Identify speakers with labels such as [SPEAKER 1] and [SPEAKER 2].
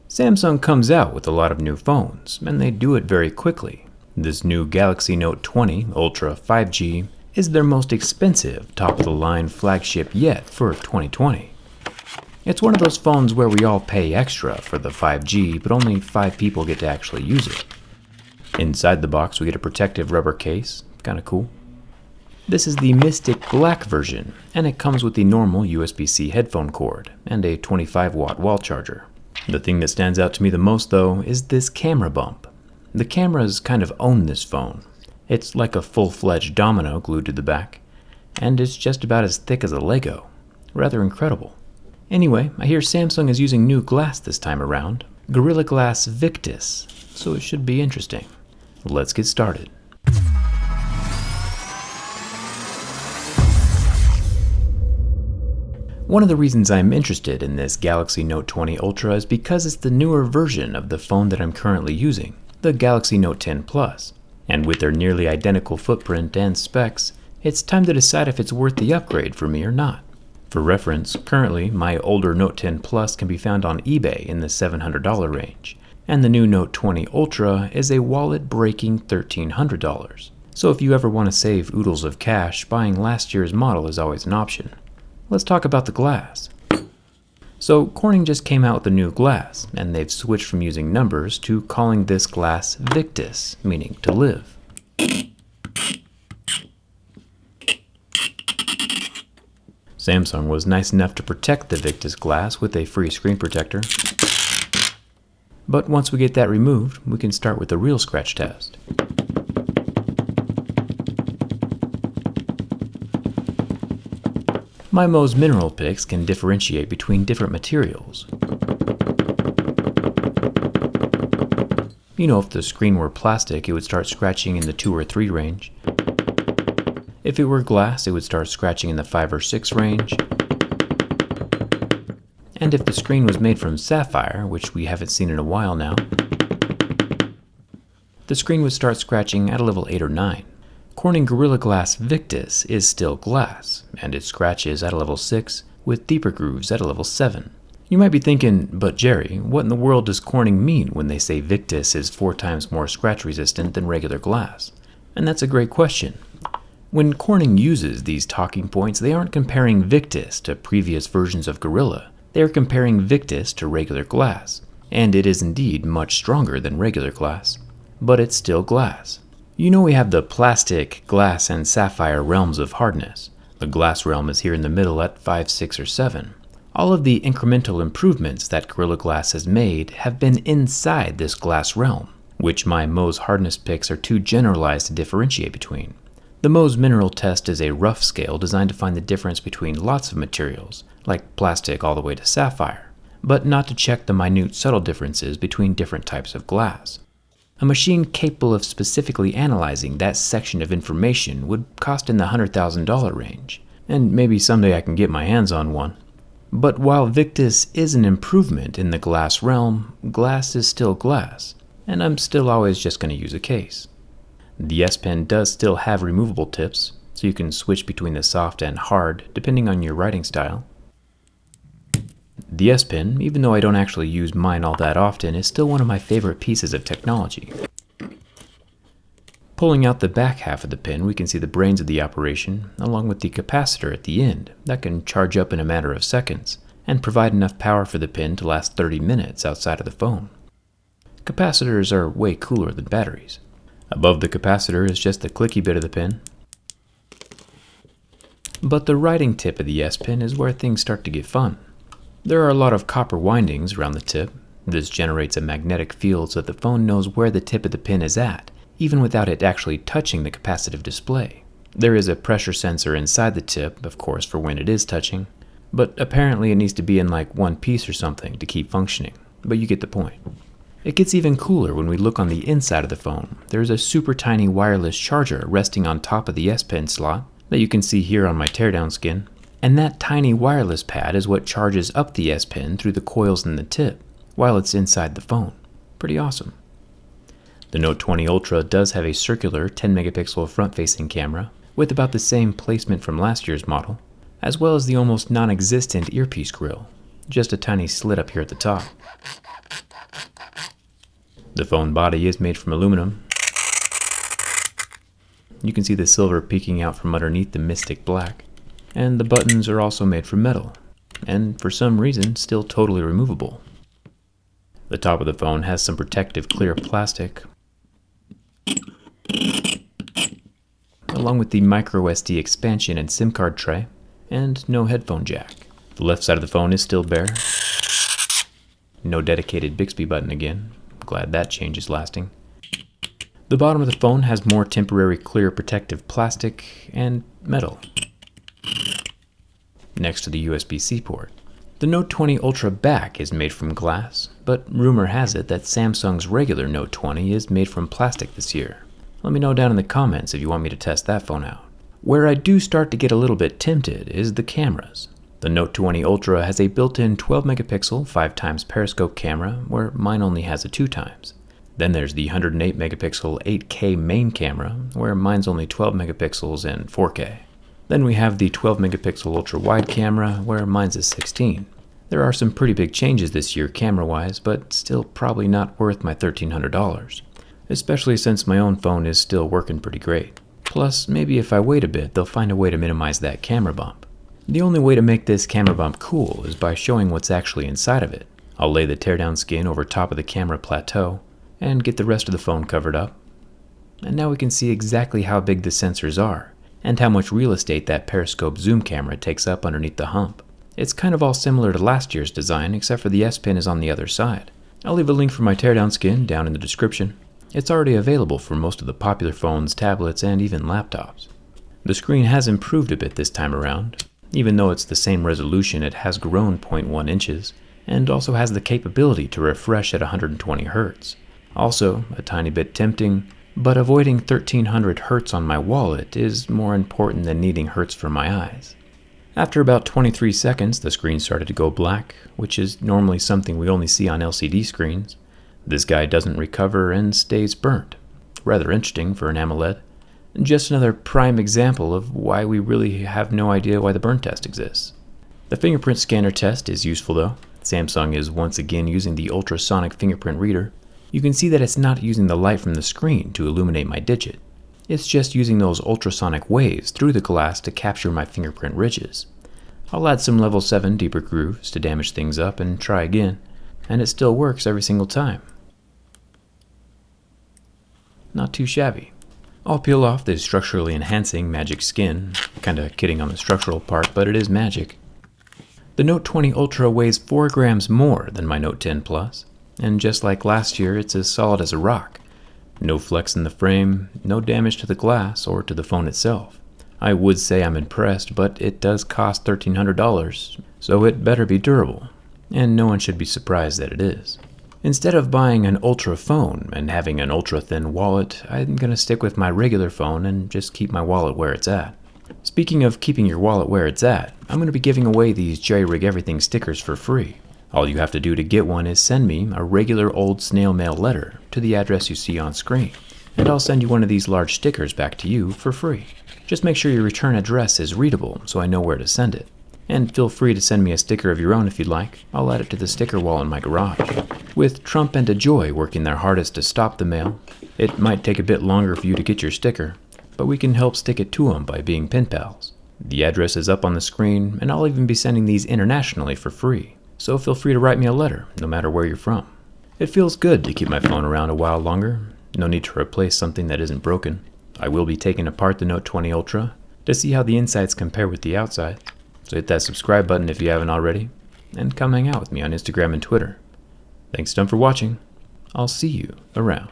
[SPEAKER 1] Samsung comes out with a lot of new phones, and they do it very quickly. This new Galaxy Note 20 Ultra 5G is their most expensive, top-of-the-line flagship yet for 2020. It's one of those phones where we all pay extra for the 5G, but only 5 people get to actually use it. Inside the box we get a protective rubber case, kinda cool. This is the Mystic Black version, and it comes with the normal USB-C headphone cord and a 25-watt wall charger. The thing that stands out to me the most though is this camera bump. The cameras kind of own this phone. It's like a full-fledged domino glued to the back, and it's just about as thick as a Lego. Rather incredible. Anyway, I hear Samsung is using new glass this time around, Gorilla Glass Victus, so it should be interesting. Let's get started. One of the reasons I'm interested in this Galaxy Note 20 Ultra is because it's the newer version of the phone that I'm currently using, the Galaxy Note 10 Plus. And with their nearly identical footprint and specs, it's time to decide if it's worth the upgrade for me or not. For reference, currently my older Note 10 Plus can be found on eBay in the $700 range, and the new Note 20 Ultra is a wallet-breaking $1,300. So if you ever want to save oodles of cash, buying last year's model is always an option. Let's talk about the glass. So Corning just came out with a new glass, and they've switched from using numbers to calling this glass Victus, meaning to live. Samsung was nice enough to protect the Victus glass with a free screen protector. But once we get that removed, we can start with the real scratch test. My Mo's mineral picks can differentiate between different materials. You know, if the screen were plastic, it would start scratching in the 2 or 3 range. If it were glass, it would start scratching in the 5 or 6 range. And if the screen was made from sapphire, which we haven't seen in a while now, the screen would start scratching at a level 8 or 9. Corning Gorilla Glass Victus is still glass, and it scratches at a level 6, with deeper grooves at a level 7. You might be thinking, but Jerry, what in the world does Corning mean when they say Victus is 4 times more scratch resistant than regular glass? And that's a great question. When Corning uses these talking points, they aren't comparing Victus to previous versions of Gorilla. They are comparing Victus to regular glass, and it is indeed much stronger than regular glass, but it's still glass. You know we have the plastic, glass, and sapphire realms of hardness. The glass realm is here in the middle at 5, 6, or 7. All of the incremental improvements that Gorilla Glass has made have been inside this glass realm, which my Mohs hardness picks are too generalized to differentiate between. The Mohs mineral test is a rough scale designed to find the difference between lots of materials, like plastic all the way to sapphire, but not to check the minute subtle differences between different types of glass. A machine capable of specifically analyzing that section of information would cost in the $100,000 range, and maybe someday I can get my hands on one. But while Victus is an improvement in the glass realm, glass is still glass, and I'm still always just going to use a case. The S Pen does still have removable tips, so you can switch between the soft and hard depending on your writing style. The S Pen, even though I don't actually use mine all that often, is still one of my favorite pieces of technology. Pulling out the back half of the pen, we can see the brains of the operation, along with the capacitor at the end that can charge up in a matter of seconds and provide enough power for the pen to last 30 minutes outside of the phone. Capacitors are way cooler than batteries. Above the capacitor is just the clicky bit of the pen. But the writing tip of the S Pen is where things start to get fun. There are a lot of copper windings around the tip. This generates a magnetic field so that the phone knows where the tip of the pen is at, even without it actually touching the capacitive display. There is a pressure sensor inside the tip, of course, for when it is touching, but apparently it needs to be in like one piece or something to keep functioning, but you get the point. It gets even cooler when we look on the inside of the phone. There's a super tiny wireless charger resting on top of the S Pen slot that you can see here on my Teardown skin. And that tiny wireless pad is what charges up the S Pen through the coils in the tip, while it's inside the phone. Pretty awesome. The Note 20 Ultra does have a circular 10-megapixel front-facing camera, with about the same placement from last year's model, as well as the almost non-existent earpiece grill, just a tiny slit up here at the top. The phone body is made from aluminum. You can see the silver peeking out from underneath the mystic black. And the buttons are also made from metal, and for some reason still totally removable. The top of the phone has some protective clear plastic, along with the micro SD expansion and SIM card tray, and no headphone jack. The left side of the phone is still bare. No dedicated Bixby button again. Glad that change is lasting. The bottom of the phone has more temporary clear protective plastic and metal next to the USB-C port. The Note 20 Ultra back is made from glass, but rumor has it that Samsung's regular Note 20 is made from plastic this year. Let me know down in the comments if you want me to test that phone out. Where I do start to get a little bit tempted is the cameras. The Note 20 Ultra has a built-in 12 megapixel 5x periscope camera, where mine only has a 2x. Then there's the 108 megapixel 8K main camera, where mine's only 12 megapixels and 4K. Then we have the 12 megapixel ultra wide camera, where mine's a 16. There are some pretty big changes this year camera-wise, but still probably not worth my $1,300. Especially since my own phone is still working pretty great. Plus, maybe if I wait a bit, they'll find a way to minimize that camera bump. The only way to make this camera bump cool is by showing what's actually inside of it. I'll lay the teardown skin over top of the camera plateau, and get the rest of the phone covered up. And now we can see exactly how big the sensors are, and how much real estate that periscope zoom camera takes up underneath the hump. It's kind of all similar to last year's design, except for the S Pen is on the other side. I'll leave a link for my teardown skin down in the description. It's already available for most of the popular phones, tablets, and even laptops. The screen has improved a bit this time around. Even though it's the same resolution, it has grown 0.1 inches, and also has the capability to refresh at 120 Hz. Also, a tiny bit tempting, but avoiding 1300 Hz on my wallet is more important than needing Hertz for my eyes. After about 23 seconds, the screen started to go black, which is normally something we only see on LCD screens. This guy doesn't recover and stays burnt. Rather interesting for an AMOLED. Just another prime example of why we really have no idea why the burn test exists. The fingerprint scanner test is useful though. Samsung is once again using the ultrasonic fingerprint reader. You can see that it's not using the light from the screen to illuminate my digit. It's just using those ultrasonic waves through the glass to capture my fingerprint ridges. I'll add some level 7 deeper grooves to damage things up and try again, and it still works every single time. Not too shabby. I'll peel off the structurally enhancing magic skin, kinda kidding on the structural part, but it is magic. The Note 20 Ultra weighs 4 grams more than my Note 10 Plus. And just like last year, it's as solid as a rock. No flex in the frame, no damage to the glass or to the phone itself. I would say I'm impressed, but it does cost $1,300, so it better be durable. And no one should be surprised that it is. Instead of buying an ultra phone and having an ultra thin wallet, I'm gonna stick with my regular phone and just keep my wallet where it's at. Speaking of keeping your wallet where it's at, I'm gonna be giving away these JerryRigEverything stickers for free. All you have to do to get one is send me a regular old snail mail letter to the address you see on screen, and I'll send you one of these large stickers back to you for free. Just make sure your return address is readable so I know where to send it. And feel free to send me a sticker of your own if you'd like. I'll add it to the sticker wall in my garage. With Trump and Ajoy working their hardest to stop the mail, it might take a bit longer for you to get your sticker, but we can help stick it to them by being pen pals. The address is up on the screen, and I'll even be sending these internationally for free. So feel free to write me a letter, no matter where you're from. It feels good to keep my phone around a while longer. No need to replace something that isn't broken. I will be taking apart the Note 20 Ultra to see how the insides compare with the outside. So hit that subscribe button if you haven't already, and come hang out with me on Instagram and Twitter. Thanks a ton for watching. I'll see you around.